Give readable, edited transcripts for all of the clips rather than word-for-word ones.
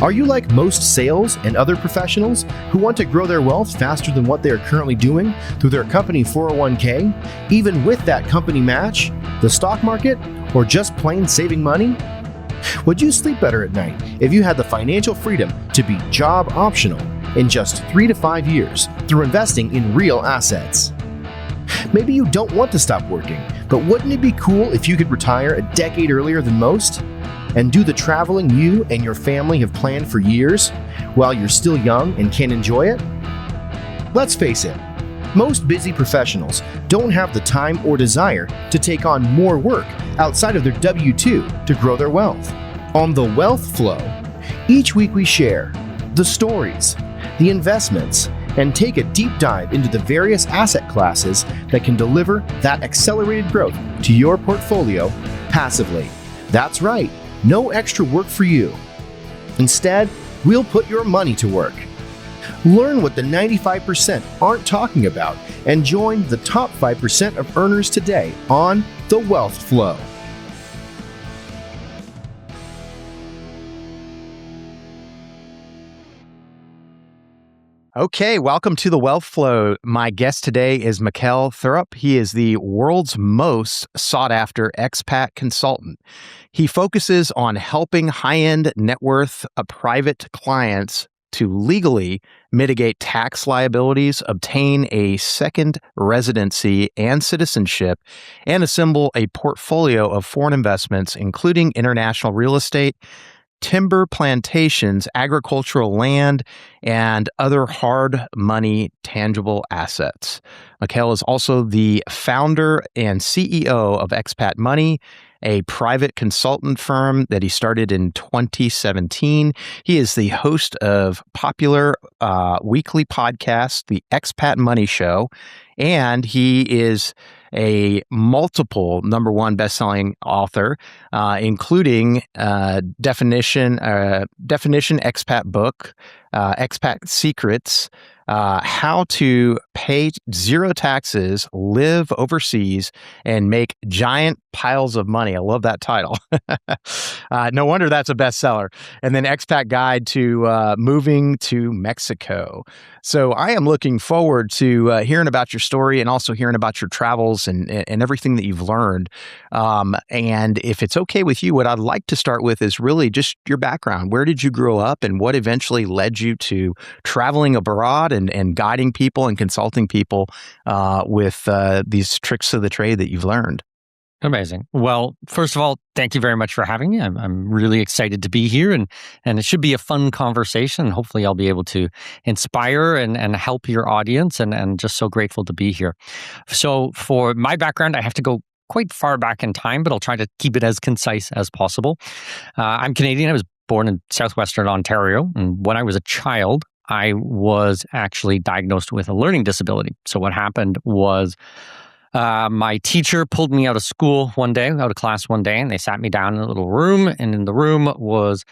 Are you like most sales and other professionals who want to grow their wealth faster than what they are currently doing through their company 401k, even with that company match, the stock market, or just plain saving money? Would you sleep better at night if you had the financial freedom to be job optional in just 3 to 5 years through investing in real assets? Maybe you don't want to stop working, but wouldn't it be cool if you could retire a decade earlier than most and do the traveling you and your family have planned for years while you're still young and can enjoy it? Let's face it, most busy professionals don't have the time or desire to take on more work outside of their W-2 to grow their wealth. On The Wealth Flow, each week we share the stories, the investments, and take a deep dive into the various asset classes that can deliver that accelerated growth to your portfolio passively. That's right, no extra work for you. Instead, we'll put your money to work. Learn what the 95% aren't talking about and join the top 5% of earners today on The Wealth Flow. Okay, welcome to The Wealth Flow. My guest today is Mikkel Thorup. He is the world's most sought-after expat consultant. He focuses on helping high-end net worth private clients to legally mitigate tax liabilities, obtain a second residency and citizenship, and assemble a portfolio of foreign investments, including international real estate, timber plantations, agricultural land, and other hard money tangible assets. Mikkel is also the founder and CEO of Expat Money, a private consultant firm that he started in 2017. He is the host of popular weekly podcast, The Expat Money Show, and he is a multiple #1 best-selling author, including Definition Expat Book, Expat Secrets, How to Pay Zero Taxes, Live Overseas, and Make Giant Piles of Money. I love that title. No wonder that's a bestseller. And then Expat Guide to Moving to Mexico. So I am looking forward to hearing about your story and also hearing about your travels and everything that you've learned. And if it's okay with you, what I'd like to start with is really just your background. Where did you grow up and what eventually led you to traveling abroad and guiding people and consulting people with these tricks of the trade that you've learned? Amazing. Well, first of all, thank you very much for having me. I'm really excited to be here, and it should be a fun conversation. Hopefully, I'll be able to inspire and help your audience, and just so grateful to be here. So for my background, I have to go quite far back in time, but I'll try to keep it as concise as possible. I'm Canadian. I was born in southwestern Ontario, and when I was a child, I was actually diagnosed with a learning disability. So what happened was my teacher pulled me out of class one day, and they sat me down in a little room. And in the room was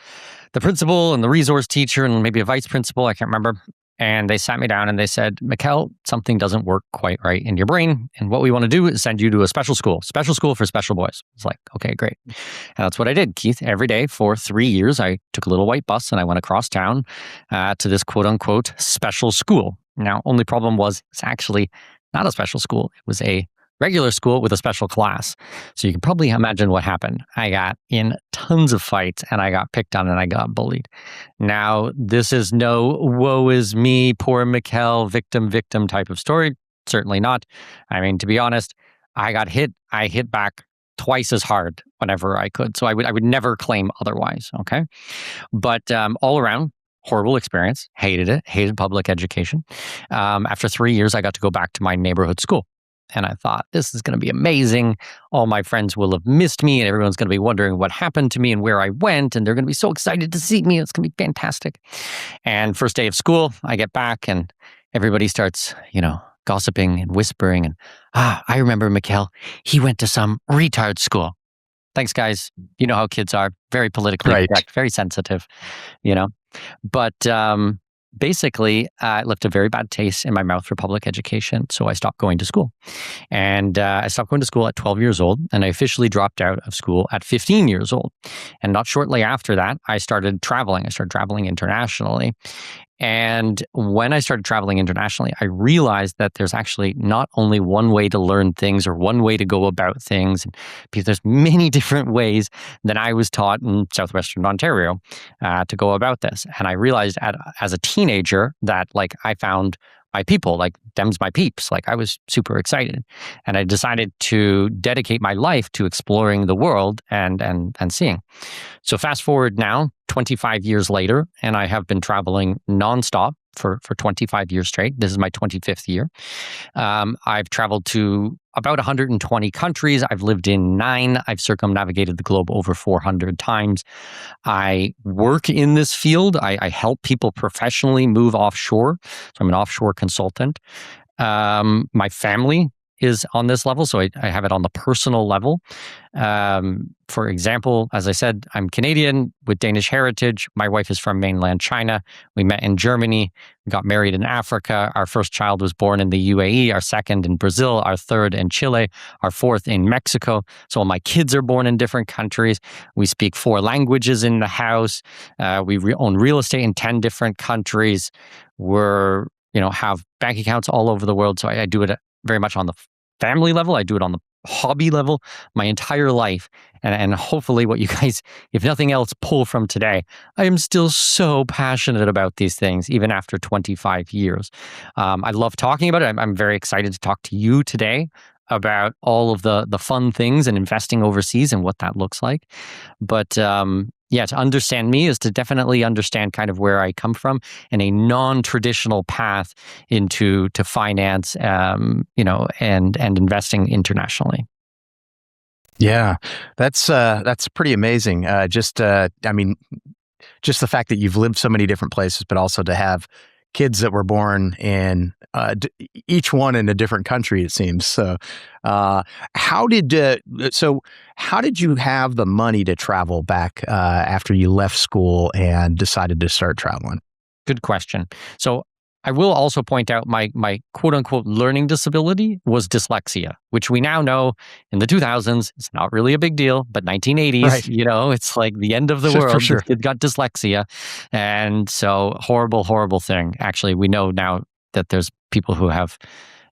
the principal and the resource teacher and maybe a vice principal, I can't remember. And they sat me down and they said, Mikkel, something doesn't work quite right in your brain. And what we want to do is send you to a special school for special boys. It's like, okay, great. And that's what I did, Keith. Every day for 3 years, I took a little white bus and I went across town to this quote unquote special school. Now, only problem was it's actually not a special school. It was a regular school with a special class. So you can probably imagine what happened. I got in tons of fights and I got picked on and I got bullied. Now, this is no woe is me, poor Mikkel, victim type of story. Certainly not. I mean, to be honest, I got hit. I hit back twice as hard whenever I could. So I would never claim otherwise. Okay. But all around, horrible experience. Hated it. Hated public education. After 3 years, I got to go back to my neighborhood school. And I thought, this is going to be amazing. All my friends will have missed me and everyone's going to be wondering what happened to me and where I went. And they're going to be so excited to see me. It's going to be fantastic. And first day of school, I get back and everybody starts, gossiping and whispering. And, I remember Mikkel. He went to some retard school. Thanks, guys. You know how kids are. Very politically correct, very sensitive, But basically, it left a very bad taste in my mouth for public education. So I stopped going to school. And I stopped going to school at 12 years old, and I officially dropped out of school at 15 years old. And not shortly after that, I started traveling. I started traveling internationally. And when I started traveling internationally, I realized that there's actually not only one way to learn things or one way to go about things, because there's many different ways than I was taught in southwestern Ontario to go about this. And I realized as a teenager that I found my people, them's my peeps. I was super excited. And I decided to dedicate my life to exploring the world and seeing. So fast forward now, 25 years later, and I have been traveling nonstop for 25 years straight. This is my 25th year. I've traveled to about 120 countries. I've lived in 9. I've circumnavigated the globe over 400 times. I work in this field. I help people professionally move offshore. So I'm an offshore consultant. My family is on this level, so I have it on the personal level. For example, as I said, I'm Canadian with Danish heritage. My wife is from mainland China. We met in Germany. We got married in Africa. Our first child was born in the UAE, our second in Brazil, our third in Chile, our fourth in Mexico. So all my kids are born in different countries. We speak 4 languages in the house. We own real estate in 10 different countries. We're, have bank accounts all over the world. So I do it very much on the family level. I do it on the hobby level my entire life. And hopefully what you guys, if nothing else, pull from today, I am still so passionate about these things, even after 25 years. I love talking about it. I'm very excited to talk to you today about all of the fun things and investing overseas and what that looks like. But to understand me is to definitely understand kind of where I come from and a non-traditional path into finance, and investing internationally. Yeah, that's pretty amazing. Just the fact that you've lived so many different places, but also to have kids that were born in each one in a different country, it seems. So, how did you have the money to travel back after you left school and decided to start traveling? Good question. So I will also point out my quote unquote learning disability was dyslexia, which we now know in the 2000s, it's not really a big deal, but 1980s, right. It's like the end of the world. For sure. This kid got dyslexia. And so horrible, horrible thing. Actually, we know now that there's people who have,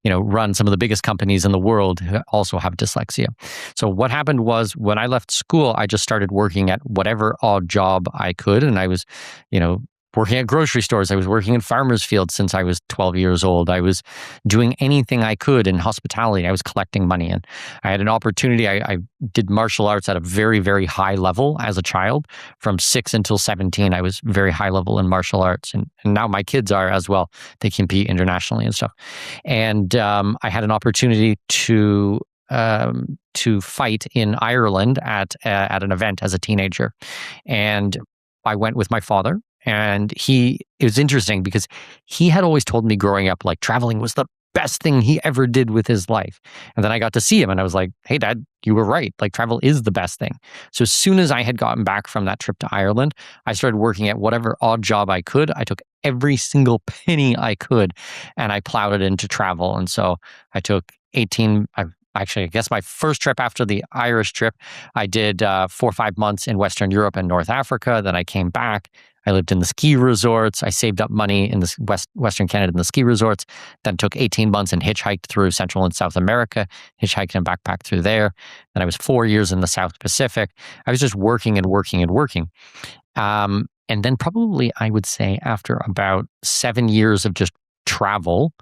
run some of the biggest companies in the world who also have dyslexia. So what happened was when I left school, I just started working at whatever odd job I could. And I was, working at grocery stores. I was working in farmers' fields since I was 12 years old. I was doing anything I could in hospitality. I was collecting money. And I had an opportunity. I did martial arts at a very, very high level as a child. From 6 until 17, I was very high level in martial arts. And now my kids are as well. They compete internationally and stuff. And I had an opportunity to fight in Ireland at an event as a teenager. And I went with my father. And it was interesting because he had always told me growing up, traveling was the best thing he ever did with his life. And then I got to see him and I was like, hey, Dad, you were right. Travel is the best thing. So as soon as I had gotten back from that trip to Ireland, I started working at whatever odd job I could. I took every single penny I could and I plowed it into travel. And so I took I guess my first trip after the Irish trip, I did 4 or 5 months in Western Europe and North Africa. Then I came back. I lived in the ski resorts. I saved up money in the Western Canada in the ski resorts. Then took 18 months and hitchhiked through Central and South America, hitchhiked and backpacked through there. Then I was 4 years in the South Pacific. I was just working and working and working. And then probably I would say after about 7 years of just travel,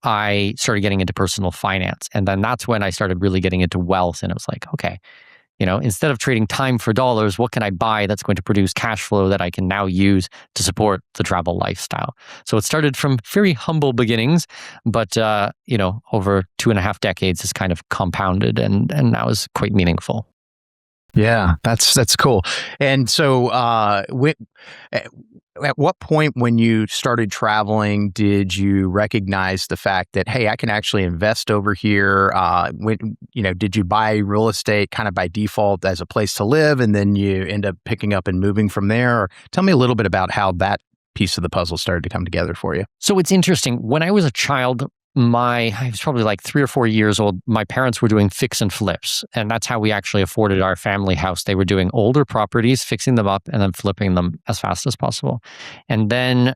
I started getting into personal finance. And then that's when I started really getting into wealth. And it was like, okay, instead of trading time for dollars, what can I buy that's going to produce cash flow that I can now use to support the travel lifestyle? So it started from very humble beginnings, but, over 2.5 decades has kind of compounded and now is quite meaningful. Yeah, that's cool. And so at what point when you started traveling did you recognize the fact that, hey, I can actually invest over here? Did you buy real estate kind of by default as a place to live and then you end up picking up and moving from there? Or tell me a little bit about how that piece of the puzzle started to come together for you? So it's interesting. When I was a child, I was probably like 3 or 4 years old. My parents were doing fix and flips, and that's how we actually afforded our family house. They were doing older properties, fixing them up, and then flipping them as fast as possible. And then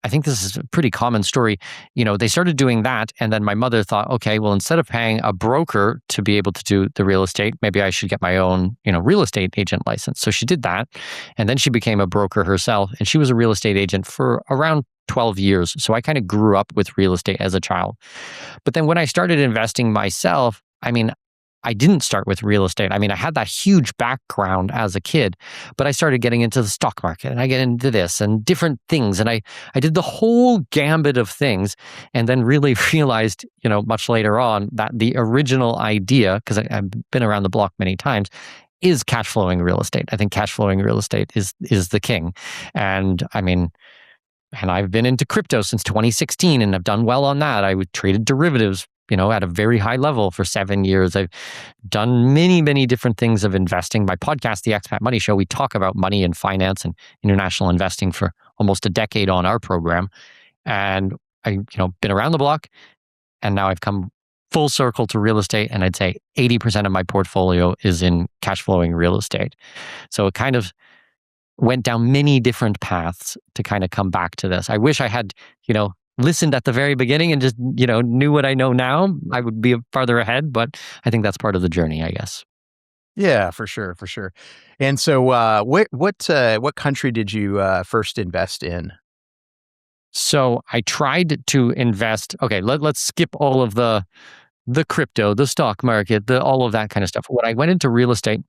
I think this is a pretty common story. They started doing that, and then my mother thought, okay, well, instead of paying a broker to be able to do the real estate, maybe I should get my own, real estate agent license. So she did that, and then she became a broker herself, and she was a real estate agent for around 12 years. So I kind of grew up with real estate as a child. But then when I started investing myself, I didn't start with real estate. I had that huge background as a kid, but I started getting into the stock market, and I get into this and different things. And I did the whole gambit of things, and then really realized, much later on, that the original idea, because I've been around the block many times, is cash flowing real estate. I think cash flowing real estate is the king. And I've been into crypto since 2016, and I've done well on that. I traded derivatives at a very high level for 7 years. I've done many, many different things of investing. My podcast, The Expat Money Show, we talk about money and finance and international investing for almost a decade on our program. And I've been around the block, and now I've come full circle to real estate. And I'd say 80% of my portfolio is in cash flowing real estate. So it kind of went down many different paths to kind of come back to this. I wish I had, listened at the very beginning and just, knew what I know now. I would be farther ahead, but I think that's part of the journey, I guess. Yeah, for sure, for sure. And so, what country did you first invest in? So I tried to invest. Okay, let's skip all of the crypto, the stock market, all of that kind of stuff. When I went into real estate,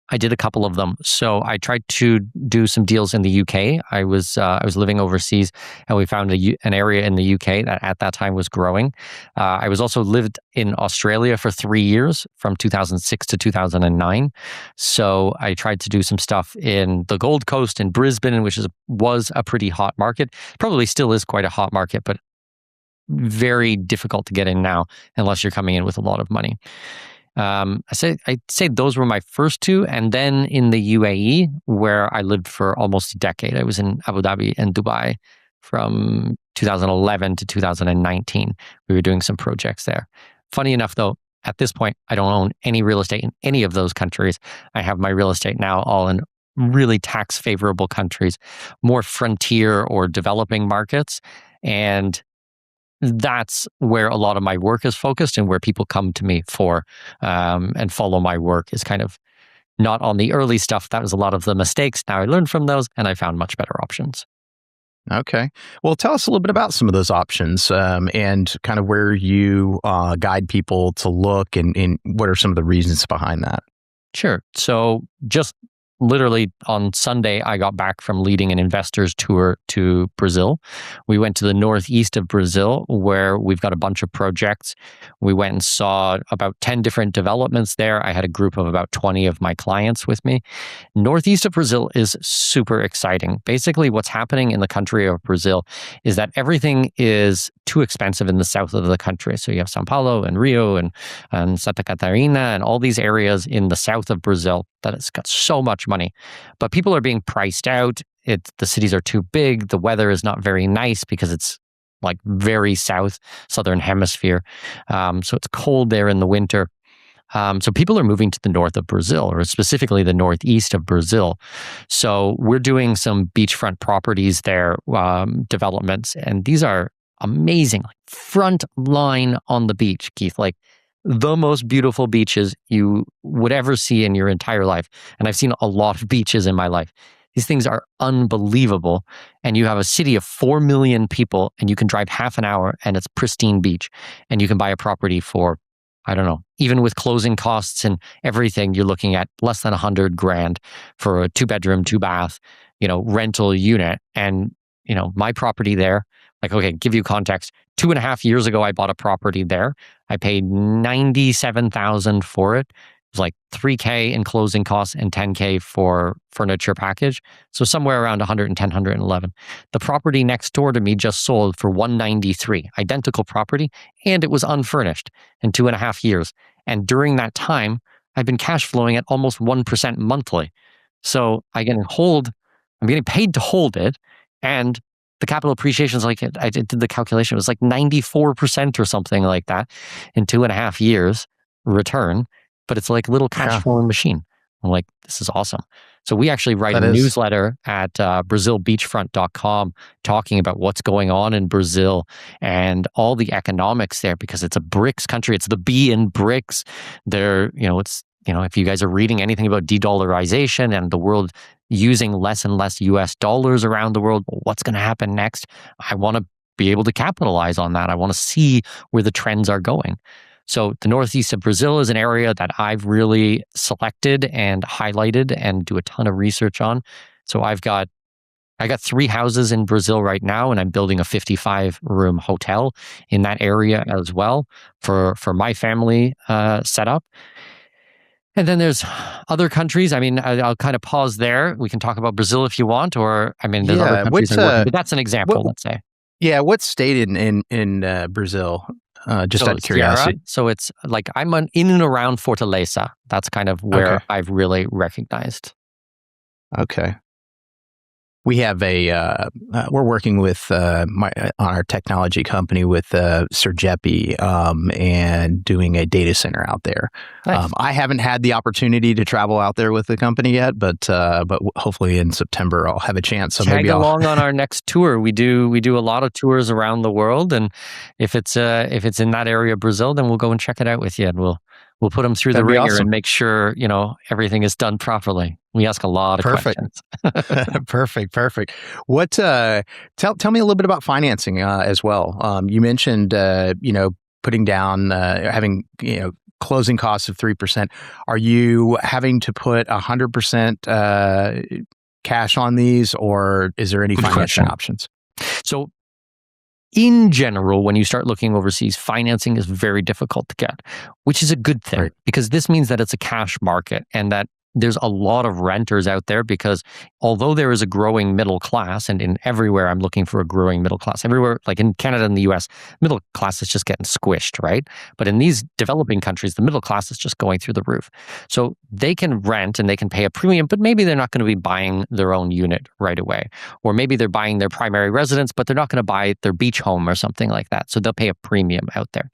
I did a couple of them. So I tried to do some deals in the UK. I was living overseas, and we found an area in the UK that at that time was growing. I was also lived in Australia for 3 years, from 2006 to 2009. So I tried to do some stuff in the Gold Coast in Brisbane, which was a pretty hot market. Probably still is quite a hot market, but very difficult to get in now unless you're coming in with a lot of money. I'd say those were my first two. And then in the UAE, where I lived for almost a decade, I was in Abu Dhabi and Dubai from 2011 to 2019. We were doing some projects there. Funny enough, though, at this point, I don't own any real estate in any of those countries. I have my real estate now all in really tax favorable countries, more frontier or developing markets. And that's where a lot of my work is focused, and where people come to me for and follow my work is kind of not on the early stuff. That was a lot of the mistakes. Now I learned from those, and I found much better options. Okay. Well, tell us a little bit about some of those options and kind of where you guide people to look, and what are some of the reasons behind that? Sure. So just literally on Sunday, I got back from leading an investors tour to Brazil. We went to the northeast of Brazil, where we've got a bunch of projects. We went and saw about 10 different developments there. I had a group of about 20 of my clients with me. Northeast of Brazil is super exciting. Basically, what's happening in the country of Brazil is that everything is too expensive in the south of the country. So you have São Paulo and Rio and Santa Catarina and all these areas in the south of Brazil that it's got so much money. But people are being priced out. The cities are too big. The weather is not very nice because it's like very southern hemisphere. So it's cold there in the winter. So people are moving to the north of Brazil, or specifically the northeast of Brazil. So we're doing some beachfront properties there, developments, and these are amazing, like front line on the beach, Keith, like the most beautiful beaches you would ever see in your entire life. And I've seen a lot of beaches in my life. These things are unbelievable. And you have a city of 4 million people, and you can drive half an hour, and it's pristine beach. And you can buy a property for, I don't know, even with closing costs and everything, you're looking at less than $100,000 for a 2-bedroom, 2-bath, rental unit. And, my property there, okay, give you context. 2.5 years ago, I bought a property there. I paid $97,000 for it. It was like $3,000 in closing costs and $10,000 for furniture package. So somewhere around $110,000, $111,000. The property next door to me just sold for $193,000, identical property, and it was unfurnished in 2.5 years. And during that time, I've been cash flowing at almost 1% monthly. So I'm getting paid to hold it. And the capital appreciation is like, I did the calculation, it was like 94% or something like that in 2.5 years return, but it's like a little cash flowing machine. I'm like, this is awesome. So we actually write a newsletter at BrazilBeachfront.com talking about what's going on in Brazil and all the economics there, because it's a BRICS country. It's the B in BRICS. If you guys are reading anything about de-dollarization and the world using less and less US dollars around the world, what's going to happen next? I want to be able to capitalize on that. I want to see where the trends are going. So the northeast of Brazil is an area that I've really selected and highlighted and do a ton of research on. So I got 3 houses in Brazil right now, and I'm building a 55-room hotel in that area as well for my family setup. And then there's other countries. I mean, I'll kind of pause there. We can talk about Brazil if you want, or there's other countries I'm working, but that's an example, let's say. Yeah, what state in Brazil? Just out of curiosity. So it's like I'm in and around Fortaleza. That's kind of where I've really recognized. Okay. We have we're working with on our technology company with Sergepi and doing a data center out there. Nice. I haven't had the opportunity to travel out there with the company yet, but hopefully in September I'll have a chance. So maybe along on our next tour. We do a lot of tours around the world, and if it's in that area of Brazil, then we'll go and check it out with you, and we'll put them through the ringer and make sure everything is done properly. We ask a lot of questions. Perfect. What? Tell me a little bit about financing as well. You mentioned putting down having closing costs of 3%. Are you having to put 100% cash on these, or is there any financing options? So, in general, when you start looking overseas, financing is very difficult to get, which is a good thing, because this means that it's a cash market and that there's a lot of renters out there, because although there is a growing middle class, and in everywhere I'm looking for a growing middle class, everywhere, like in Canada and the US, middle class is just getting squished, right? But in these developing countries, the middle class is just going through the roof. So they can rent and they can pay a premium, but maybe they're not going to be buying their own unit right away. Or maybe they're buying their primary residence, but they're not going to buy their beach home or something like that. So they'll pay a premium out there.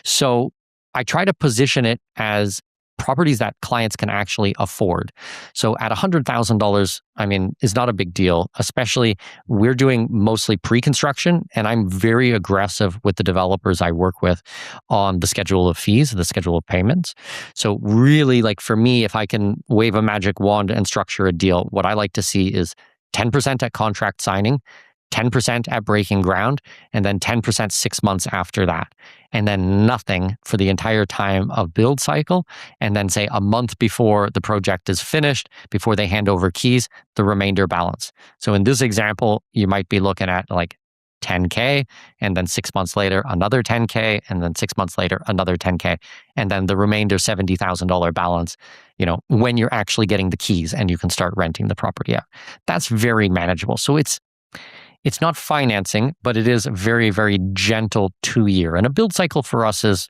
So I try to position it as properties that clients can actually afford. So at $100,000, is not a big deal, especially we're doing mostly pre-construction, and I'm very aggressive with the developers I work with on the schedule of fees, the schedule of payments. So really, like for me, if I can wave a magic wand and structure a deal, what I like to see is 10% at contract signing, 10% at breaking ground, and then 10% 6 months after that. And then nothing for the entire time of build cycle. And then say a month before the project is finished, before they hand over keys, the remainder balance. So in this example, you might be looking at like 10K, and then 6 months later, another 10K, and then 6 months later, another 10K. And then the remainder $70,000 balance, when you're actually getting the keys and you can start renting the property out. That's very manageable. So it's not financing, but it is a very, very gentle 2-year. And a build cycle for us is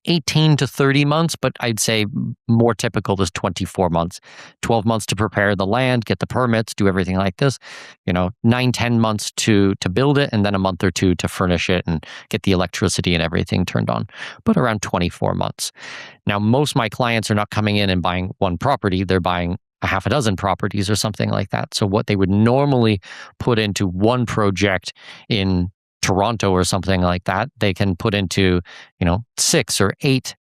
18 to 30 months, but I'd say more typical is 24 months. 12 months to prepare the land, get the permits, do everything like this. 9-10 months to build it, and then a month or 2 to furnish it and get the electricity and everything turned on. But around 24 months. Now, most of my clients are not coming in and buying one property. They're buying a half a dozen properties or something like that. So what they would normally put into one project in Toronto or something like that, they can put into, 6 or 8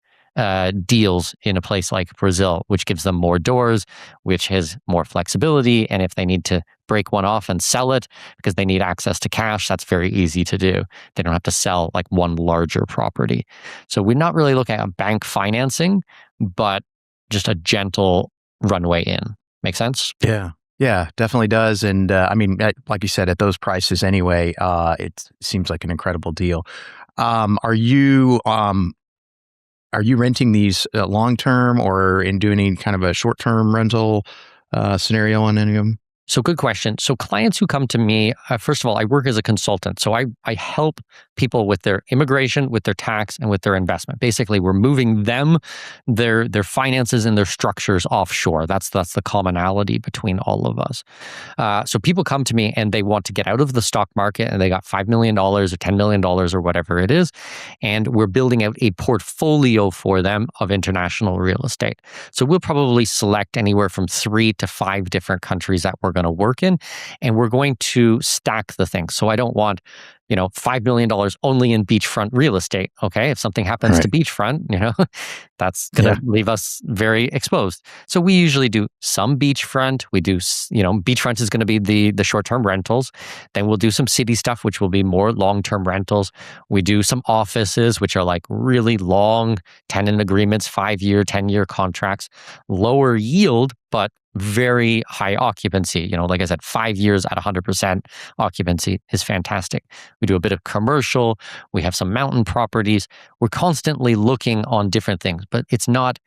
deals in a place like Brazil, which gives them more doors, which has more flexibility. And if they need to break one off and sell it because they need access to cash, that's very easy to do. They don't have to sell like one larger property. So we're not really looking at bank financing, but just a gentle runway in. Make sense? Yeah, definitely does. And like you said, at those prices anyway, it seems like an incredible deal. Are you renting these long term or in doing any kind of a short term rental scenario on any of them? So good question. So clients who come to me, first of all, I work as a consultant. So I help people with their immigration, with their tax, and with their investment. Basically, we're moving their finances and their structures offshore. That's the commonality between all of us. So people come to me and they want to get out of the stock market, and they got $5 million or $10 million or whatever it is. And we're building out a portfolio for them of international real estate. So we'll probably select anywhere from 3 to 5 different countries that we're going to work in, and we're going to stack the things. So I don't want, $5 million only in beachfront real estate. Okay. If something happens to beachfront, that's going to leave us very exposed. So we usually do some beachfront. We do, beachfront is going to be the short-term rentals. Then we'll do some city stuff, which will be more long-term rentals. We do some offices, which are like really long tenant agreements, 5-year, 10-year contracts, lower yield, but very high occupancy. Like I said, 5 years at 100% occupancy is fantastic. We do a bit of commercial. We have some mountain properties. We're constantly looking on different things, but it's not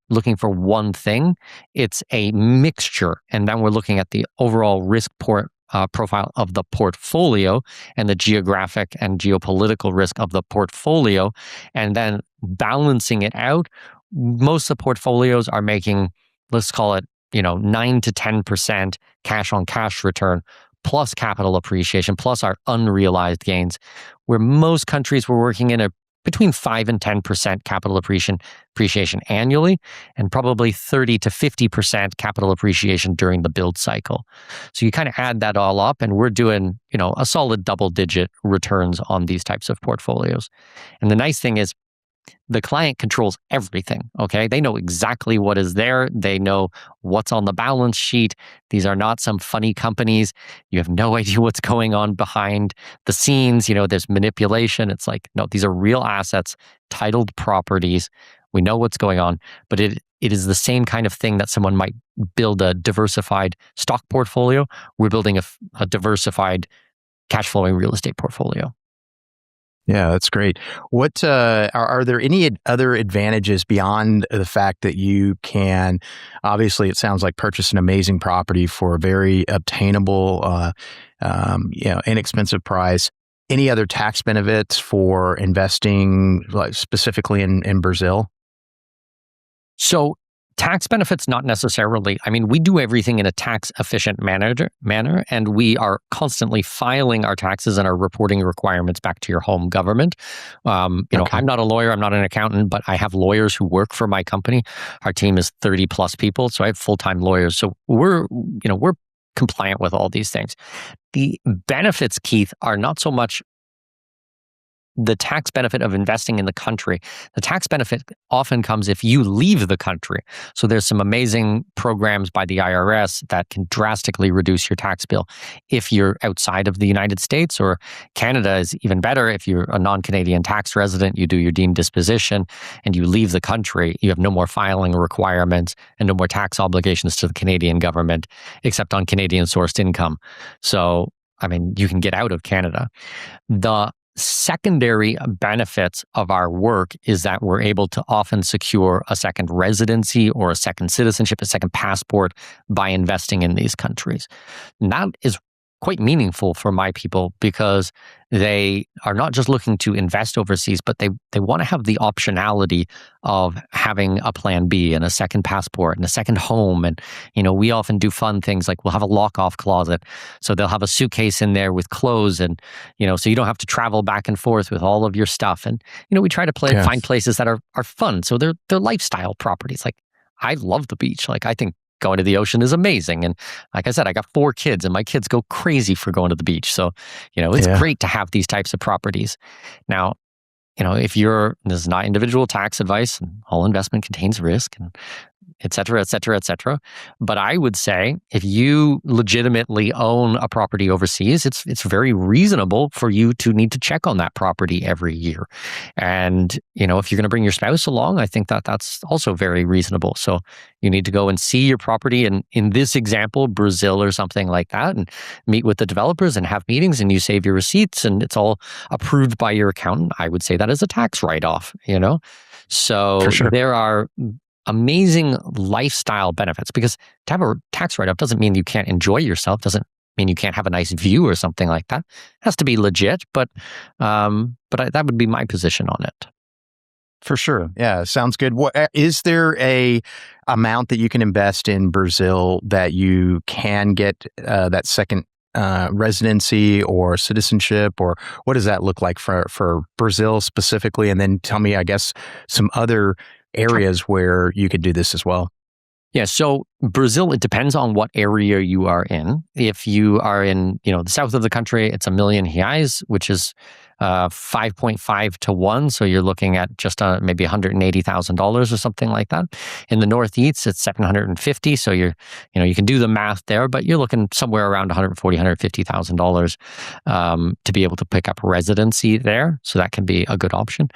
looking for one thing. It's a mixture. And then we're looking at the overall risk profile of the portfolio and the geographic and geopolitical risk of the portfolio, and then balancing it out. Most of the portfolios are making, let's call it, 9 to 10% cash on cash return, plus capital appreciation, plus our unrealized gains, where most countries we're working in are between 5 and 10% capital appreciation annually, and probably 30 to 50% capital appreciation during the build cycle. So you kind of add that all up, and we're doing, a solid double-digit returns on these types of portfolios. And the nice thing is, the client controls everything, okay? They know exactly what is there. They know what's on the balance sheet. These are not some funny companies. You have no idea what's going on behind the scenes. There's manipulation. It's like, no, these are real assets, titled properties. We know what's going on, but it is the same kind of thing that someone might build a diversified stock portfolio. We're building a diversified cash flowing real estate portfolio. Yeah, that's great. What are there any other advantages beyond the fact that you can, obviously, it sounds like purchase an amazing property for a very obtainable, inexpensive price? Any other tax benefits for investing, like specifically in Brazil? So tax benefits, not necessarily. I mean, we do everything in a tax efficient manner, and we are constantly filing our taxes and our reporting requirements back to your home government. I'm not a lawyer, I'm not an accountant, but I have lawyers who work for my company. Our team is 30 plus people, so I have full-time lawyers. So we're compliant with all these things. The benefits, Keith, are not so much the tax benefit of investing in the country. The tax benefit often comes if you leave the country. So there's some amazing programs by the IRS that can drastically reduce your tax bill if you're outside of the United States, or Canada is even better. If you're a non-Canadian tax resident, you do your deemed disposition and you leave the country, you have no more filing requirements and no more tax obligations to the Canadian government, except on Canadian sourced income. So, you can get out of Canada. The secondary benefits of our work is that we're able to often secure a second residency or a second citizenship, a second passport by investing in these countries. And that is quite meaningful for my people because they are not just looking to invest overseas, but they want to have the optionality of having a plan B and a second passport and a second home. And, we often do fun things like we'll have a lock-off closet. So they'll have a suitcase in there with clothes and, so you don't have to travel back and forth with all of your stuff. And, we try to find places that are fun. So they're lifestyle properties. Like, I love the beach. Like, I think going to the ocean is amazing. And like I said, I got 4 kids and my kids go crazy for going to the beach. So, it's great to have these types of properties. Now, this is not individual tax advice, and all investment contains risk, and et cetera, et cetera, et cetera. But I would say if you legitimately own a property overseas, it's very reasonable for you to need to check on that property every year. And, if you're going to bring your spouse along, I think that's also very reasonable. So you need to go and see your property, and in this example, Brazil or something like that, and meet with the developers and have meetings, and you save your receipts and it's all approved by your accountant. I would say that is a tax write-off, So For sure. There are amazing lifestyle benefits, because to have a tax write-off doesn't mean you can't enjoy yourself, doesn't mean you can't have a nice view or something like that. It has to be legit, but that would be my position on it. For sure. Yeah, sounds good. Is there a amount that you can invest in Brazil that you can get that second residency or citizenship, or what does that look like for Brazil specifically? And then tell me, I guess, some other areas where you could do this as well. Yeah, so Brazil, it depends on what area you are in. If you are in, the south of the country, it's a million reais, which is 5.5 to 1. So you're looking at just maybe $180,000 or something like that. In the northeast, it's 750. So you can do the math there, but you're looking somewhere around $140,000, $150,000 to be able to pick up residency there. So that can be a good option.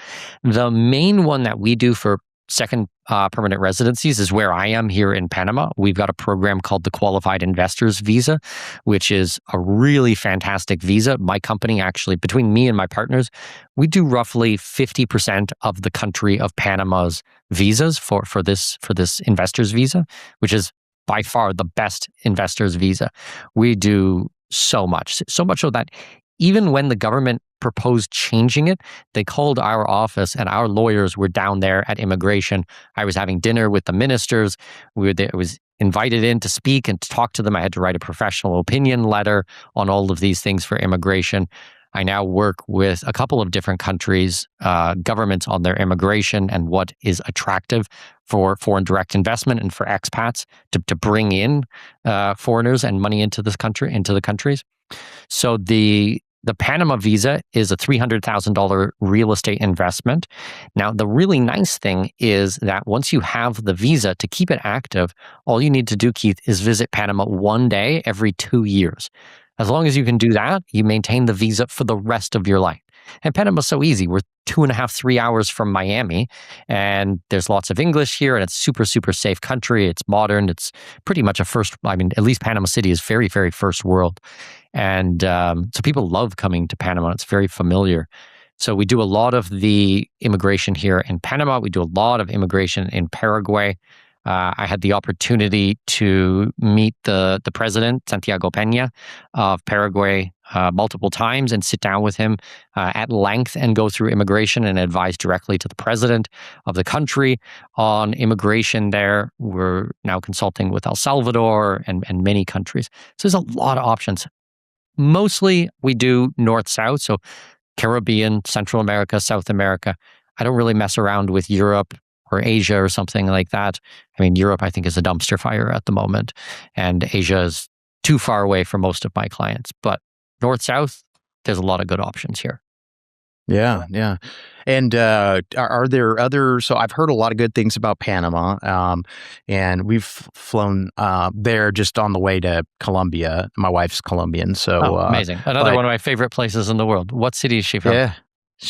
The main one that we do for second permanent residencies is where I am here in Panama. We've got a program called the Qualified Investors Visa, which is a really fantastic visa. My company, actually, between me and my partners, we do roughly 50% of the country of Panama's visas for this investors visa, which is by far the best investors visa. We do so much so that even when the government proposed changing it, they called our office and our lawyers were down there at immigration. I was having dinner with the ministers. I was invited in to speak and to talk to them. I had to write a professional opinion letter on all of these things for immigration. I now work with a couple of different countries, governments on their immigration and what is attractive for foreign direct investment and for expats to bring in foreigners and money into the countries. So the Panama visa is a $300,000 real estate investment. Now, the really nice thing is that once you have the visa, to keep it active, all you need to do, Keith, is visit Panama one day every 2 years. As long as you can do that, you maintain the visa for the rest of your life. And Panama's so easy. We're 2.5, 3 hours from Miami, and there's lots of English here, and it's super, super safe country. It's modern. It's pretty much at least Panama City is very, very first world. And so people love coming to Panama. It's very familiar. So we do a lot of the immigration here in Panama. We do a lot of immigration in Paraguay. I had the opportunity to meet the president, Santiago Peña, of Paraguay multiple times and sit down with him at length and go through immigration and advise directly to the president of the country on immigration there. We're now consulting with El Salvador and many countries. So there's a lot of options. Mostly we do north-south, so Caribbean, Central America, South America. I don't really mess around with Europe or Asia or something like that. I mean, Europe, I think, is a dumpster fire at the moment, and Asia is too far away for most of my clients. But north-south, there's a lot of good options here. Yeah. And are there other? So I've heard a lot of good things about Panama, and we've flown there just on the way to Colombia. My wife's Colombian, so amazing. Another one of my favorite places in the world. What city is she from? Yeah,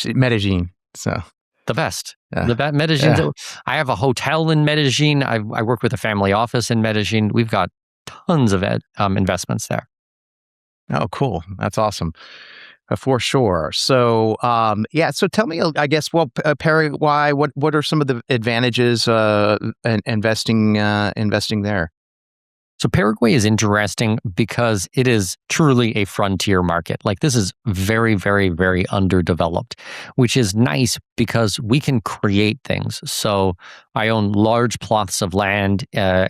Medellin. So the best. Yeah. The best. Medellin. Yeah. I have a hotel in Medellin. I work with a family office in Medellin. We've got tons of investments there. Oh, cool. That's awesome. For sure. So, so tell me, I guess, Paraguay, what are some of the advantages in investing there? So Paraguay is interesting because it is truly a frontier market. Like, this is very, very, very underdeveloped, which is nice because we can create things. So I own large plots of land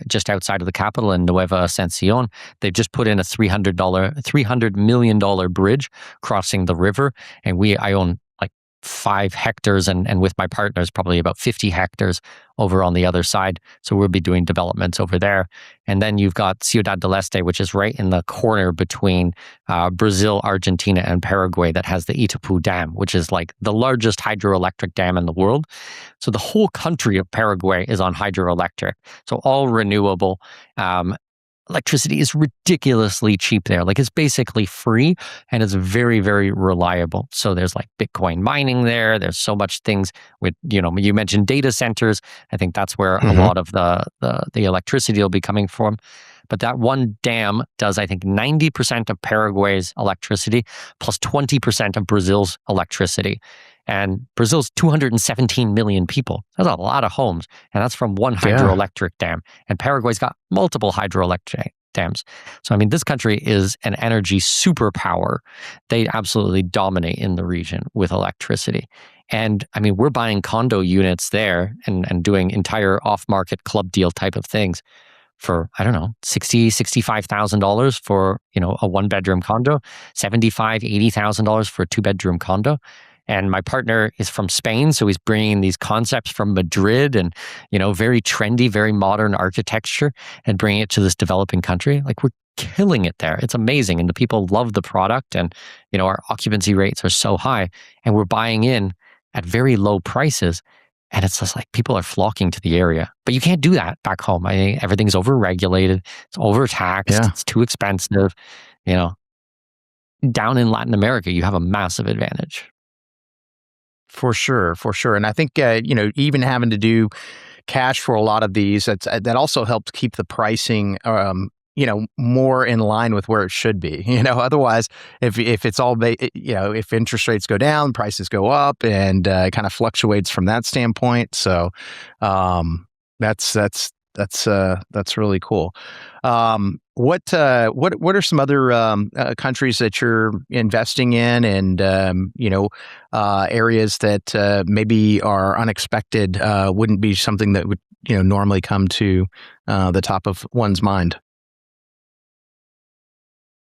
just outside of the capital in Nueva Ascension. They've just put in a $300 million bridge crossing the river, and I own 5 hectares and with my partners probably about 50 hectares over on the other side. So we'll be doing developments over there. And then you've got Ciudad del Este, which is right in the corner between Brazil, Argentina, and Paraguay, that has the Itapu Dam, which is like the largest hydroelectric dam in the world. So the whole country of Paraguay is on hydroelectric. So all renewable. Electricity is ridiculously cheap there. Like, it's basically free, and it's very, very reliable. So there's like Bitcoin mining there. There's so much things with, you mentioned data centers. I think that's where a lot of the electricity will be coming from. But that one dam does, I think, 90% of Paraguay's electricity plus 20% of Brazil's electricity. And Brazil's 217 million people. That's a lot of homes. And that's from one hydroelectric dam. And Paraguay's got multiple hydroelectric dams. So, I mean, this country is an energy superpower. They absolutely dominate in the region with electricity. And I mean, we're buying condo units there and doing entire off-market club deal type of things for, I don't know, $65,000 for, a one-bedroom condo, $80,000 for a two-bedroom condo. And my partner is from Spain, so he's bringing these concepts from Madrid and, very trendy, very modern architecture and bringing it to this developing country. Like, we're killing it there. It's amazing. And the people love the product. And, our occupancy rates are so high. And we're buying in at very low prices. And it's just like people are flocking to the area. But you can't do that back home. I mean, everything's overregulated. It's overtaxed. It's too expensive. Down in Latin America, you have a massive advantage. For sure. And I think, even having to do cash for a lot of these, that also helps keep the pricing, more in line with where it should be. Otherwise, if it's all, if interest rates go down, prices go up, and it kind of fluctuates from that standpoint. So that's really cool. What are some other countries that you're investing in, and areas that maybe are unexpected, wouldn't be something that would normally come to the top of one's mind?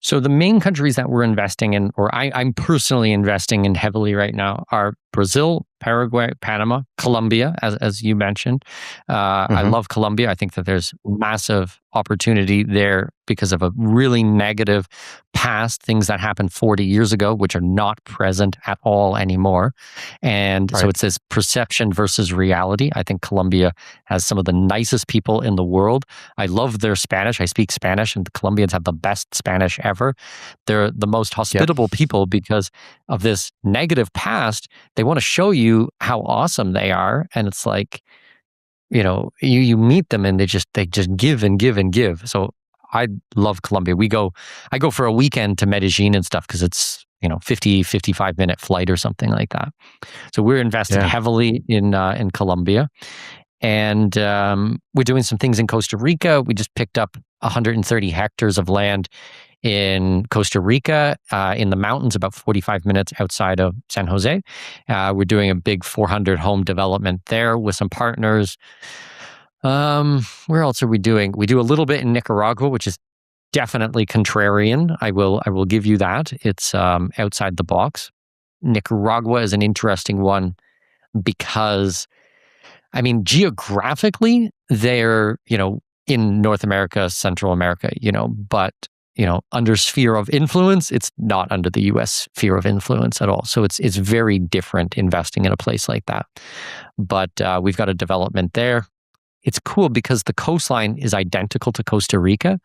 So the main countries that we're investing in, or I'm personally investing in heavily right now, are Brazil, Paraguay, Panama, Colombia, as you mentioned. I love Colombia. I think that there's massive opportunity there because of a really negative past, things that happened 40 years ago, which are not present at all anymore. And so it's this perception versus reality. I think Colombia has some of the nicest people in the world. I love their Spanish. I speak Spanish, and the Colombians have the best Spanish ever. They're the most hospitable people because of this negative past. They want to show you how awesome they are. And it's like, you meet them and they just give and give and give. So I love Colombia. I go for a weekend to Medellin and stuff because it's, 55 minute flight or something like that. So we're invested heavily in Colombia. And we're doing some things in Costa Rica. We just picked up 130 hectares of land in Costa Rica, in the mountains, about 45 minutes outside of San Jose. We're doing a big 400 home development there with some partners. Where else are we doing? We do a little bit in Nicaragua, which is definitely contrarian. I will give you that. It's outside the box. Nicaragua is an interesting one because, I mean, geographically, they're, in North America, Central America, but under sphere of influence, it's not under the U.S. sphere of influence at all. So it's very different investing in a place like that. But we've got a development there. It's cool because the coastline is identical to Costa Rica,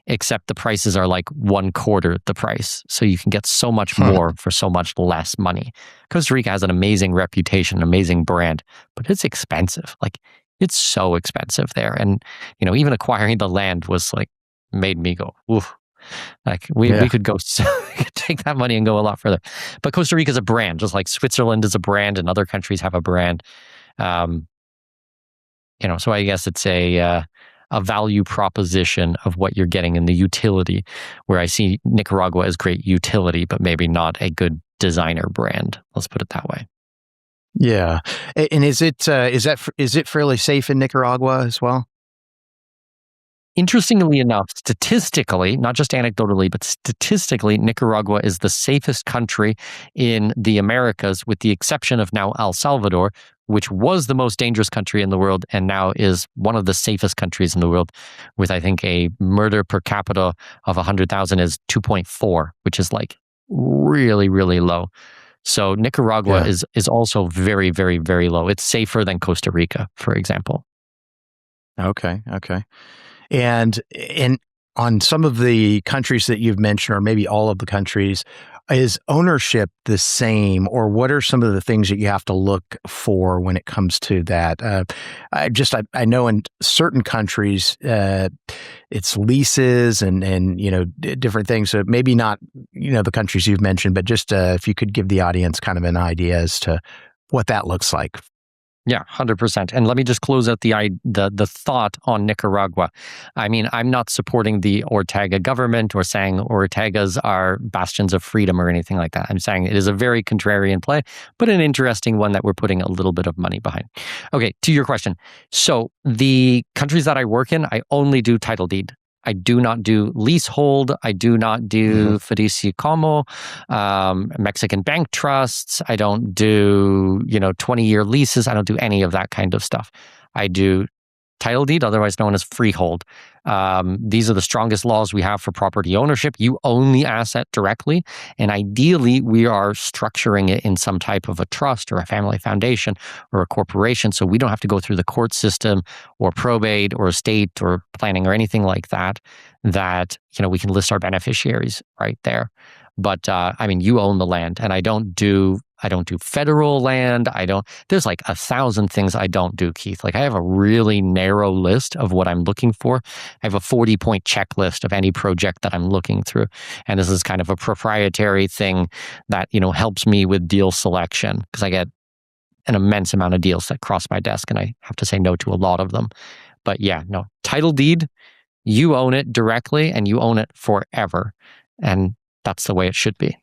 except the prices are like 1/4 the price. So you can get so much more for so much less money. Costa Rica has an amazing reputation, amazing brand, but it's expensive. Like, it's so expensive there. And, even acquiring the land was like, made me go, oof. Like we could go, we could take that money and go a lot further. But Costa Rica is a brand, just like Switzerland is a brand and other countries have a brand. So I guess it's a value proposition of what you're getting in the utility, where I see Nicaragua as great utility, but maybe not a good designer brand. Let's put it that way. Yeah. And is it fairly safe in Nicaragua as well? Interestingly enough, statistically, not just anecdotally, but statistically, Nicaragua is the safest country in the Americas, with the exception of now El Salvador, which was the most dangerous country in the world and now is one of the safest countries in the world, with, I think, a murder per capita of 100,000 is 2.4, which is like really, really low. So Nicaragua is also very, very, very low. It's safer than Costa Rica, for example. Okay. And on some of the countries that you've mentioned, or maybe all of the countries, Is ownership the same, or what are some of the things that you have to look for when it comes to that? I know in certain countries, it's leases and different things. So maybe not the countries you've mentioned, but just if you could give the audience kind of an idea as to what that looks like. Yeah, 100%. And let me just close out the thought on Nicaragua. I mean, I'm not supporting the Ortega government or saying Ortegas are bastions of freedom or anything like that. I'm saying it is a very contrarian play, but an interesting one that we're putting a little bit of money behind. Okay, to your question. So the countries that I work in, I only do title deed. I do not do leasehold. I do not do fiducia como, Mexican bank trusts. I don't do 20-year leases. I don't do any of that kind of stuff. I do title deed, otherwise known as freehold. These are the strongest laws we have for property ownership. You own the asset directly, and ideally, we are structuring it in some type of a trust or a family foundation or a corporation, so we don't have to go through the court system or probate or estate or planning or anything like that. We can list our beneficiaries right there. But you own the land, and I don't do federal land. There's like 1,000 things I don't do, Keith. Like I have a really narrow list of what I'm looking for. I have a 40-point checklist of any project that I'm looking through. And this is kind of a proprietary thing that, helps me with deal selection because I get an immense amount of deals that cross my desk and I have to say no to a lot of them. But yeah, no, title deed, you own it directly and you own it forever. And that's the way it should be.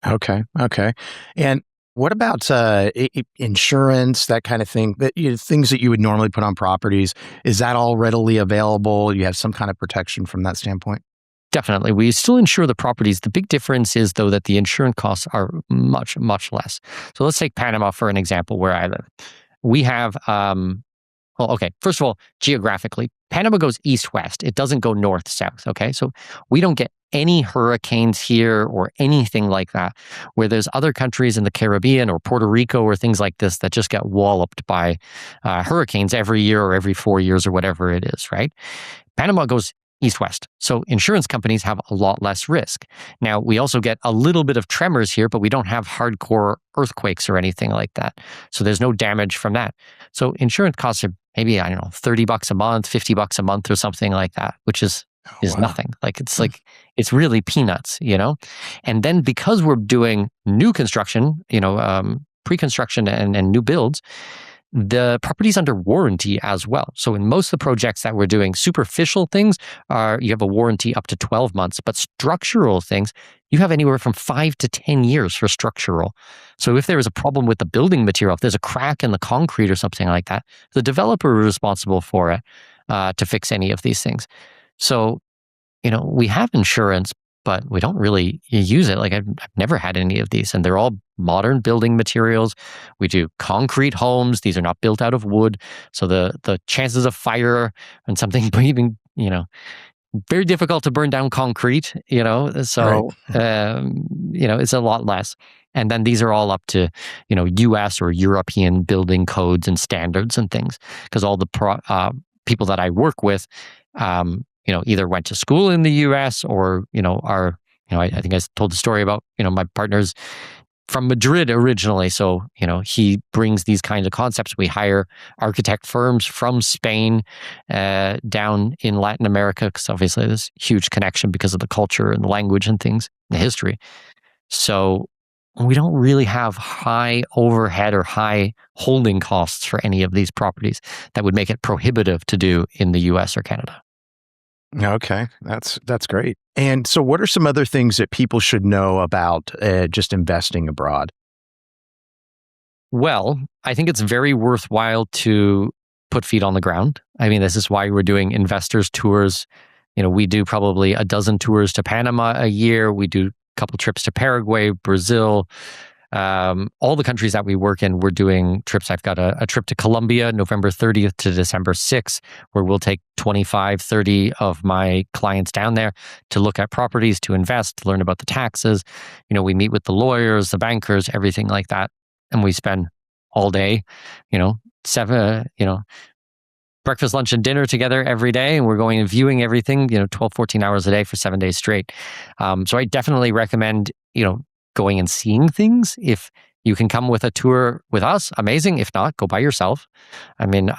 Okay. And what about insurance, that kind of thing? Things that you would normally put on properties, is that all readily available? You have some kind of protection from that standpoint? Definitely. We still insure the properties. The big difference is, though, that the insurance costs are much, much less. So let's take Panama for an example where I live. We have first of all, geographically, Panama goes east-west. It doesn't go north-south, okay? So we don't get any hurricanes here or anything like that, where there's other countries in the Caribbean or Puerto Rico or things like this that just get walloped by hurricanes every year or every 4 years or whatever it is, right? Panama goes east-west. So insurance companies have a lot less risk. Now, we also get a little bit of tremors here, but we don't have hardcore earthquakes or anything like that. So there's no damage from that. So insurance costs are maybe, $30 a month, $50 a month or something like that, which is nothing. It's really peanuts, And then because we're doing new construction, pre-construction and new builds, the property's under warranty as well. So in most of the projects that we're doing, superficial things you have a warranty up to 12 months, but structural things, you have anywhere from 5 to 10 years for structural. So if there is a problem with the building material, if there's a crack in the concrete or something like that, the developer is responsible for it to fix any of these things. So, we have insurance, but we don't really use it. Like I've never had any of these, and they're all modern building materials. We do concrete homes. These are not built out of wood. So the chances of fire and something breathing, very difficult to burn down concrete, so, Right. It's a lot less. And then these are all up to, US or European building codes and standards and things, because all the people that I work with, either went to school in the US or, I think I told the story about, my partner's from Madrid originally. So, he brings these kinds of concepts. We hire architect firms from Spain down in Latin America, because obviously there's a huge connection because of the culture and the language and things, the history. So we don't really have high overhead or high holding costs for any of these properties that would make it prohibitive to do in the US or Canada. Okay, that's great. And so what are some other things that people should know about just investing abroad? Well, I think it's very worthwhile to put feet on the ground. I mean, this is why we're doing investors tours. We do probably a dozen tours to Panama a year. We do a couple trips to Paraguay, Brazil, all the countries that we work in, we're doing trips. I've got a trip to Colombia, November 30th to December 6th, where we'll take 25, 30 of my clients down there to look at properties, to invest, to learn about the taxes. We meet with the lawyers, the bankers, everything like that. And we spend all day, breakfast, lunch, and dinner together every day. And we're going and viewing everything, 12, 14 hours a day for 7 days straight. So I definitely recommend going and seeing things. If you can come with a tour with us, amazing. If not, go by yourself. I mean,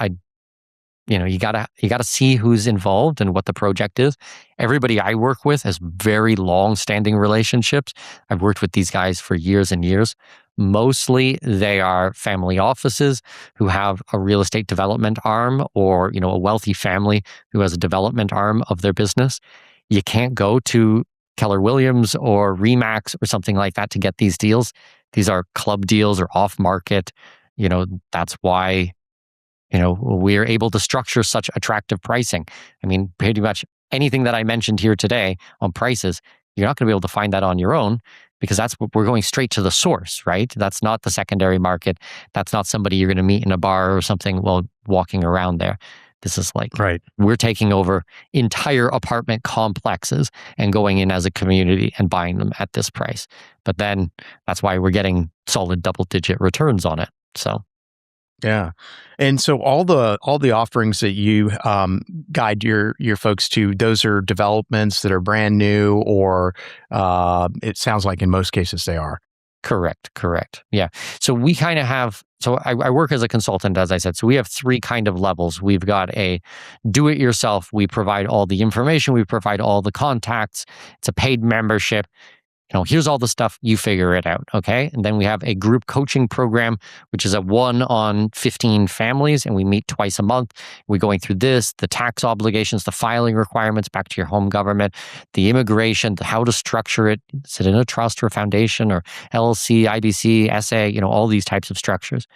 you gotta see who's involved and what the project is. Everybody I work with has very long-standing relationships. I've worked with these guys for years and years. Mostly they are family offices who have a real estate development arm, or a wealthy family who has a development arm of their business. You can't go to Keller Williams or Remax or something like that to get these deals. These are club deals or off market. That's why we're able to structure such attractive pricing. I mean, pretty much anything that I mentioned here today on prices, you're not going to be able to find that on your own, because that's what we're going straight to the source, right? That's not the secondary market. That's not somebody you're going to meet in a bar or something while walking around there. This is like, right. We're taking over entire apartment complexes and going in as a community and buying them at this price. But then that's why we're getting solid double-digit returns on it. So. Yeah. And so all the offerings that you guide your folks to, those are developments that are brand new, or it sounds like in most cases they are. Correct. Yeah. So we kind of have, I work as a consultant, as I said. So we have three kind of levels. We've got a do-it-yourself. We provide all the information. We provide all the contacts. It's a paid membership. Here's all the stuff, you figure it out, okay? And then we have a group coaching program, which is a 1-on-15 families, and we meet twice a month. We're going through this, the tax obligations, the filing requirements back to your home government, the immigration, how to structure it. Is it in a trust or foundation or LLC, IBC, SA, all these types of structures.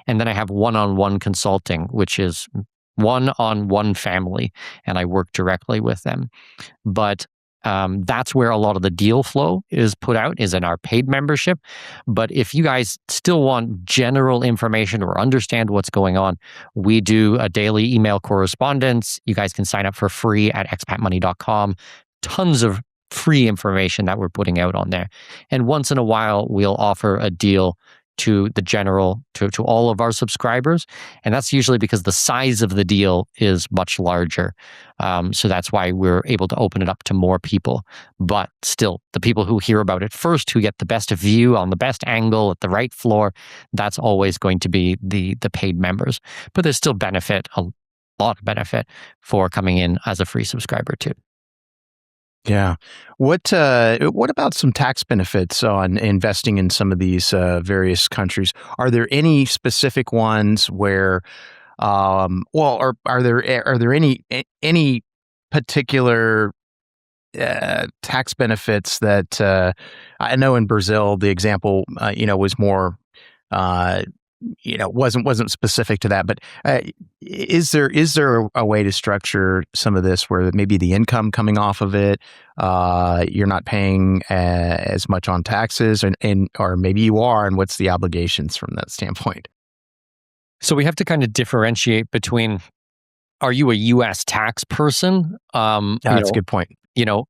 And then I have one-on-one consulting, which is one-on-one family, and I work directly with them. But that's where a lot of the deal flow is put out, is in our paid membership. But if you guys still want general information or understand what's going on, we do a daily email correspondence. You guys can sign up for free at expatmoney.com. Tons of free information that we're putting out on there. And once in a while, we'll offer a deal to the general, to all of our subscribers. And that's usually because the size of the deal is much larger. So that's why we're able to open it up to more people. But still, the people who hear about it first, who get the best view on the best angle at the right floor, that's always going to be the paid members. But there's still a lot of benefit for coming in as a free subscriber too. Yeah. What about some tax benefits on investing in some of these various countries? Are there any specific ones where, are there any particular tax benefits that I know in Brazil the example was more wasn't specific to that, but is there a way to structure some of this where maybe the income coming off of it, you're not paying as much on taxes, or maybe you are, and what's the obligations from that standpoint? So we have to kind of differentiate between, are you a U.S. tax person? That's a good point.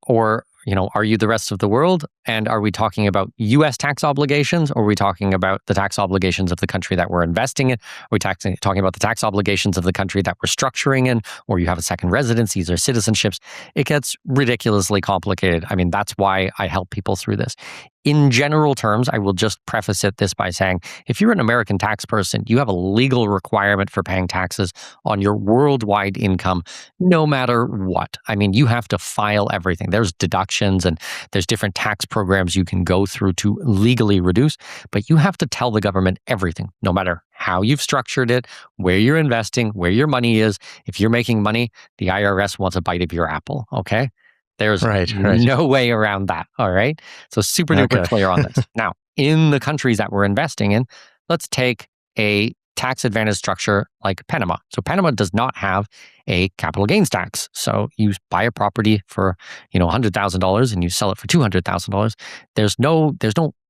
Or are you the rest of the world? And are we talking about U.S. tax obligations, or are we talking about the tax obligations of the country that we're investing in? Are we talking about the tax obligations of the country that we're structuring in, or you have a second residencies or citizenships? It gets ridiculously complicated. I mean, that's why I help people through this. In general terms, I will just preface this by saying, if you're an American tax person, you have a legal requirement for paying taxes on your worldwide income, no matter what. I mean, you have to file everything. There's deductions and there's different tax programs you can go through to legally reduce, but you have to tell the government everything, no matter how you've structured it, where you're investing, where your money is. If you're making money, the IRS wants a bite of your apple, okay? There's no way around that, all right? So super duper clear on this. Now, in the countries that we're investing in, let's take a tax advantage structure like Panama. So Panama does not have a capital gains tax. So you buy a property for, $100,000 and you sell it for $200,000. There's no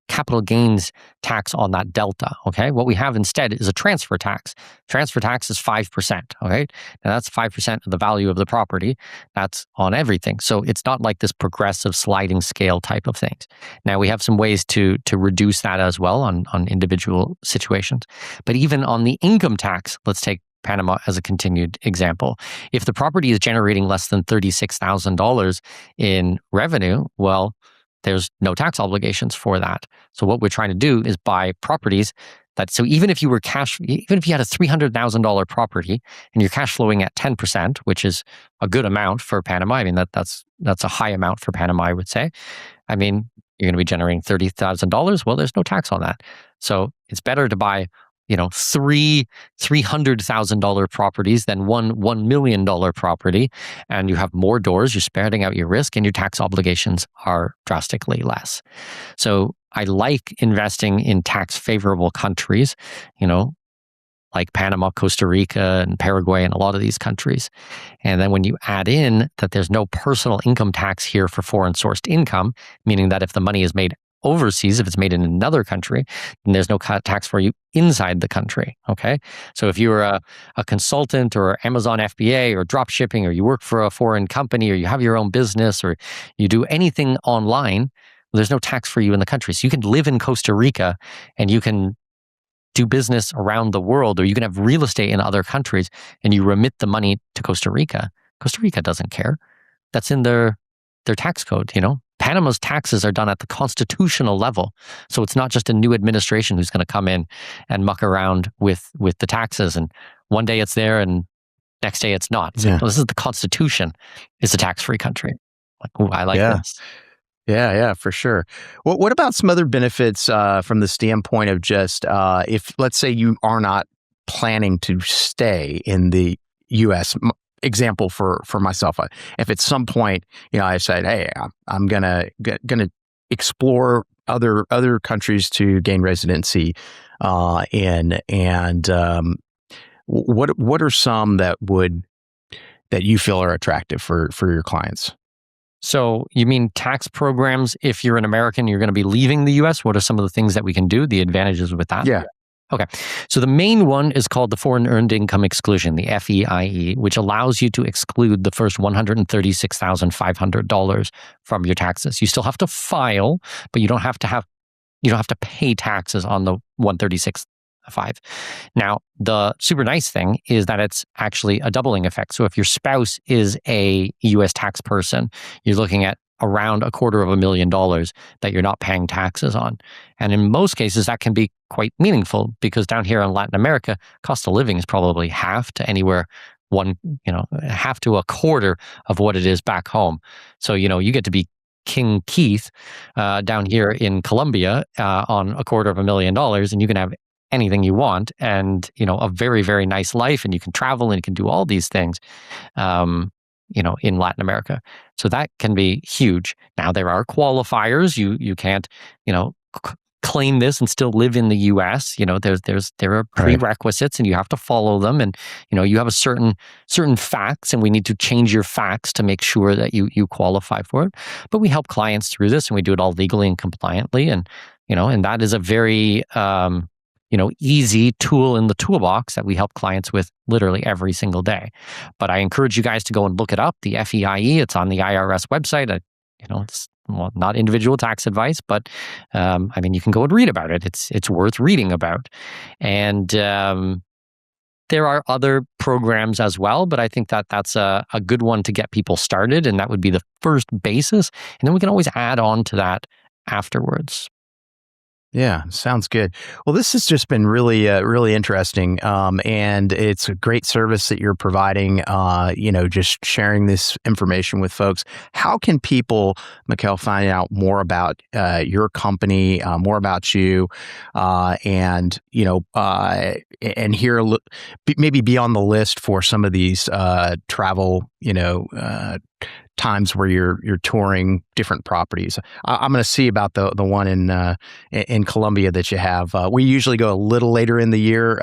capital gains tax on that delta, okay? What we have instead is a transfer tax. Transfer tax is 5%, okay? Now that's 5% of the value of the property. That's on everything. So it's not like this progressive sliding scale type of things. Now we have some ways to reduce that as well on individual situations. But even on the income tax, let's take Panama as a continued example. If the property is generating less than $36,000 in revenue, well, there's no tax obligations for that. So what we're trying to do is buy properties so even if you had a $300,000 property and you're cash flowing at 10%, which is a good amount for Panama. I mean, that's a high amount for Panama, I would say. I mean, you're going to be generating $30,000. Well, there's no tax on that. So it's better to buy, three $300,000 properties than one $1 million property, and you have more doors, you're spreading out your risk, and your tax obligations are drastically less. So I like investing in tax favorable countries, like Panama, Costa Rica, and Paraguay, and a lot of these countries. And then when you add in that there's no personal income tax here for foreign sourced income, meaning that if the money is made overseas, if it's made in another country, then there's no tax for you inside the country. Okay. So if you're a consultant or Amazon FBA or drop shipping, or you work for a foreign company, or you have your own business, or you do anything online, there's no tax for you in the country. So you can live in Costa Rica and you can do business around the world, or you can have real estate in other countries and you remit the money to Costa Rica. Costa Rica doesn't care. That's in their tax code, Panama's taxes are done at the constitutional level. So it's not just a new administration who's going to come in and muck around with the taxes. And one day it's there and next day it's not. So this is the Constitution. It's a tax-free country. I like this. Yeah, for sure. What about some other benefits from the standpoint of just if, let's say, you are not planning to stay in the U.S., example for myself, if at some point, I said, hey, I'm gonna explore other countries to gain residency in, and what are some that you feel are attractive for your clients? So you mean tax programs? If you're an American, you're going to be leaving the U.S. What are some of the things that we can do? The advantages with that? Yeah. Okay. So the main one is called the Foreign Earned Income Exclusion, the FEIE, which allows you to exclude the first $136,500 from your taxes. You still have to file, but you don't have to pay taxes on the $136,500. Now, the super nice thing is that it's actually a doubling effect. So if your spouse is a U.S. tax person, you're looking at around $250,000 that you're not paying taxes on. And in most cases, that can be quite meaningful, because down here in Latin America, cost of living is probably half to half to a quarter of what it is back home. So, you get to be King Keith down here in Colombia on $250,000, and you can have anything you want, and a very, very nice life, and you can travel and you can do all these things in Latin America. So that can be huge. Now, there are qualifiers. You can't claim this and still live in the U.S. There are prerequisites, and you have to follow them, and you have a certain facts, and we need to change your facts to make sure that you qualify for it. But we help clients through this, and we do it all legally and compliantly, and and that is a very easy tool in the toolbox that we help clients with literally every single day. But I encourage you guys to go and look it up, the FEIE. It's on the IRS website. It's not individual tax advice, but you can go and read about it. It's worth reading about. And there are other programs as well, but I think that's a good one to get people started, and that would be the first basis. And then we can always add on to that afterwards. Yeah, sounds good. Well, this has just been really, really interesting. And it's a great service that you're providing, just sharing this information with folks. How can people, Mikkel, find out more about your company, more about you, and hear maybe be on the list for some of these travel, times where you're touring different properties? I'm going to see about the one in Colombia that you have. We usually go a little later in the year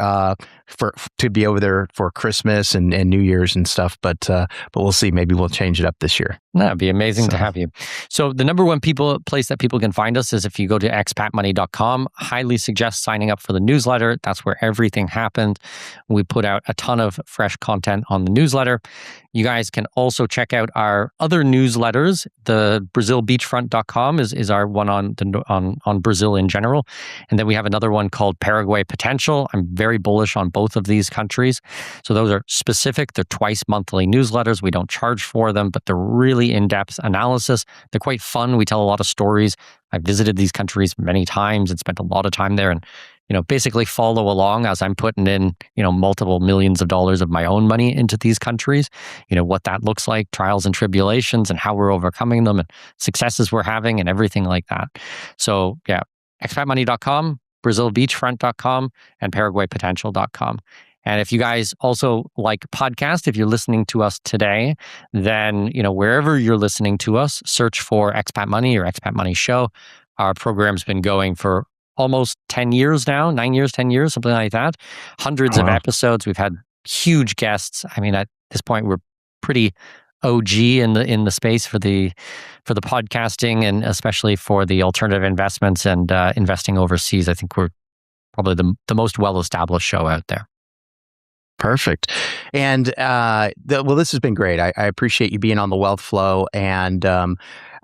to be over there for Christmas and New Year's and stuff, but we'll see. Maybe we'll change it up this year. That'd be amazing to have you. So the number one place that people can find us is if you go to expatmoney.com. Highly suggest signing up for the newsletter. That's where everything happens. We put out a ton of fresh content on the newsletter. You guys can also check out our other other newsletters. The BrazilBeachfront.com is our one on Brazil in general. And then we have another one called Paraguay Potential. I'm very bullish on both of these countries. So those are specific. They're twice monthly newsletters. We don't charge for them, but they're really in-depth analysis. They're quite fun. We tell a lot of stories. I've visited these countries many times and spent a lot of time there, and basically follow along as I'm putting in, multiple millions of dollars of my own money into these countries, what that looks like, trials and tribulations, and how we're overcoming them, and successes we're having, and everything like that. So yeah, expatmoney.com, BrazilBeachfront.com, and ParaguayPotential.com. And if you guys also like podcast, if you're listening to us today, then, wherever you're listening to us, search for Expat Money or Expat Money Show. Our program's been going for almost 10 years now, 9 years, 10 years, something like that. Hundreds of episodes. We've had huge guests. I mean, at this point, we're pretty OG in the space for the podcasting, and especially for the alternative investments and investing overseas. I think we're probably the most well-established show out there. Perfect. And this has been great. I appreciate you being on the Wealth Flow. And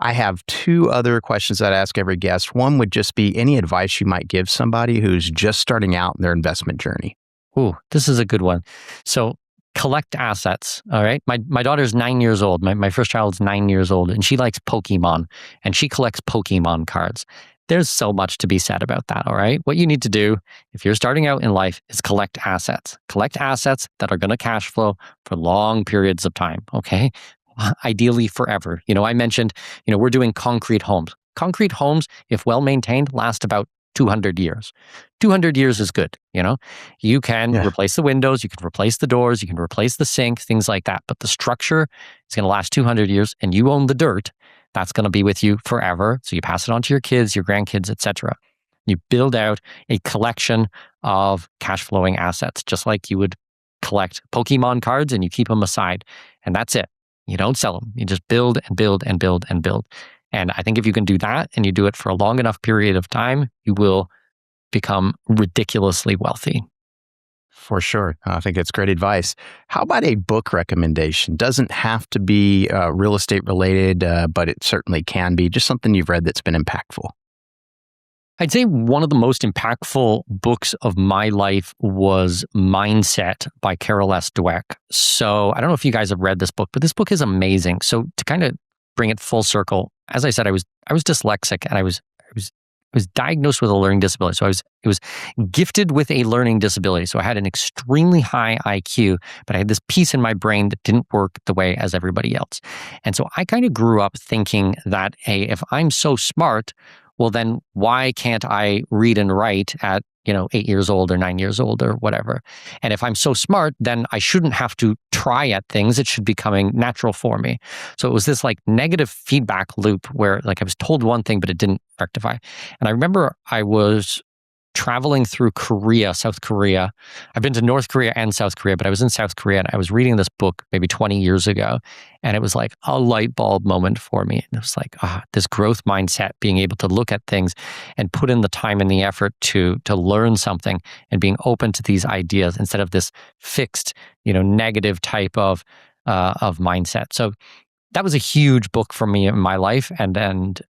I have two other questions that I ask every guest. One would just be any advice you might give somebody who's just starting out in their investment journey. Ooh, this is a good one. So collect assets. All right. My daughter's 9 years old. My first child's 9 years old, and she likes Pokemon, and she collects Pokemon cards. There's so much to be said about that, all right? What you need to do if you're starting out in life is collect assets. Collect assets that are going to cash flow for long periods of time, okay? Ideally forever. I mentioned, we're doing concrete homes. Concrete homes, if well-maintained, last about 200 years. 200 years is good, You can replace the windows, you can replace the doors, you can replace the sink, things like that. But the structure is going to last 200 years, and you own the dirt. That's going to be with you forever. So you pass it on to your kids, your grandkids, etc. You build out a collection of cash flowing assets, just like you would collect Pokemon cards, and you keep them aside. And that's it. You don't sell them. You just build and build and build and build. And I think if you can do that and you do it for a long enough period of time, you will become ridiculously wealthy. For sure. I think that's great advice. How about a book recommendation? Doesn't have to be real estate related, but it certainly can be. Just something you've read that's been impactful. I'd say one of the most impactful books of my life was Mindset by Carol S. Dweck. So I don't know if you guys have read this book, but this book is amazing. So to kind of bring it full circle, as I said, I was dyslexic, and I was diagnosed with a learning disability. So I was gifted with a learning disability. So I had an extremely high IQ, but I had this piece in my brain that didn't work the way as everybody else. And so I kind of grew up thinking that, hey, if I'm so smart, well, then why can't I read and write at 8 years old or 9 years old or whatever? And if I'm so smart, then I shouldn't have to try at things. It should be coming natural for me. So it was this negative feedback loop where I was told one thing, but it didn't rectify. And I remember I was traveling through South Korea. I've been to North Korea and South Korea, but I was in South Korea, and I was reading this book maybe 20 years ago. And it was like a light bulb moment for me. And it was like, this growth mindset, being able to look at things and put in the time and the effort to learn something, and being open to these ideas instead of this fixed, negative type of mindset. So that was a huge book for me in my life. And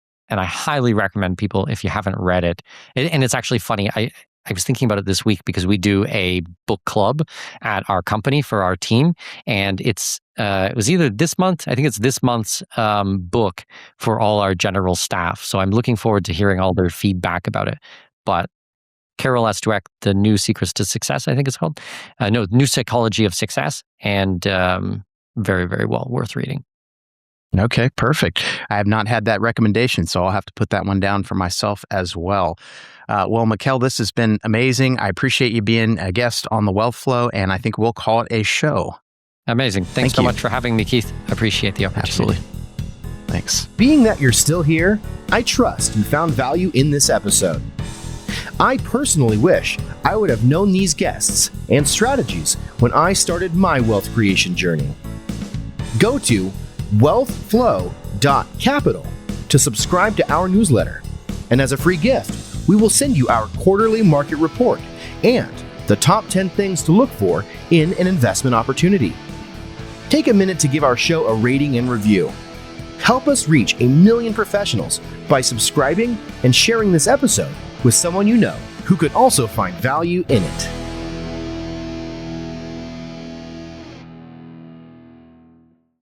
I highly recommend people, if you haven't read it. And it's actually funny. I was thinking about it this week because we do a book club at our company for our team. And it was either this month, I think it's this month's book for all our general staff. So I'm looking forward to hearing all their feedback about it. But Carol S. Dweck, The New Secrets to Success, I think it's called. New Psychology of Success. And very, very well worth reading. Okay, perfect. I have not had that recommendation, so I'll have to put that one down for myself as well. Well, Mikkel, this has been amazing. I appreciate you being a guest on the Wealth Flow, and I think we'll call it a show. Amazing. Thanks so much for having me, Keith. I appreciate the opportunity. Absolutely. Thanks. Being that you're still here, I trust you found value in this episode. I personally wish I would have known these guests and strategies when I started my wealth creation journey. Go to wealthflow.capital to subscribe to our newsletter. And as a free gift, we will send you our quarterly market report and the top 10 things to look for in an investment opportunity. Take a minute to give our show a rating and review. Help us reach 1 million professionals by subscribing and sharing this episode with someone you know who could also find value in it.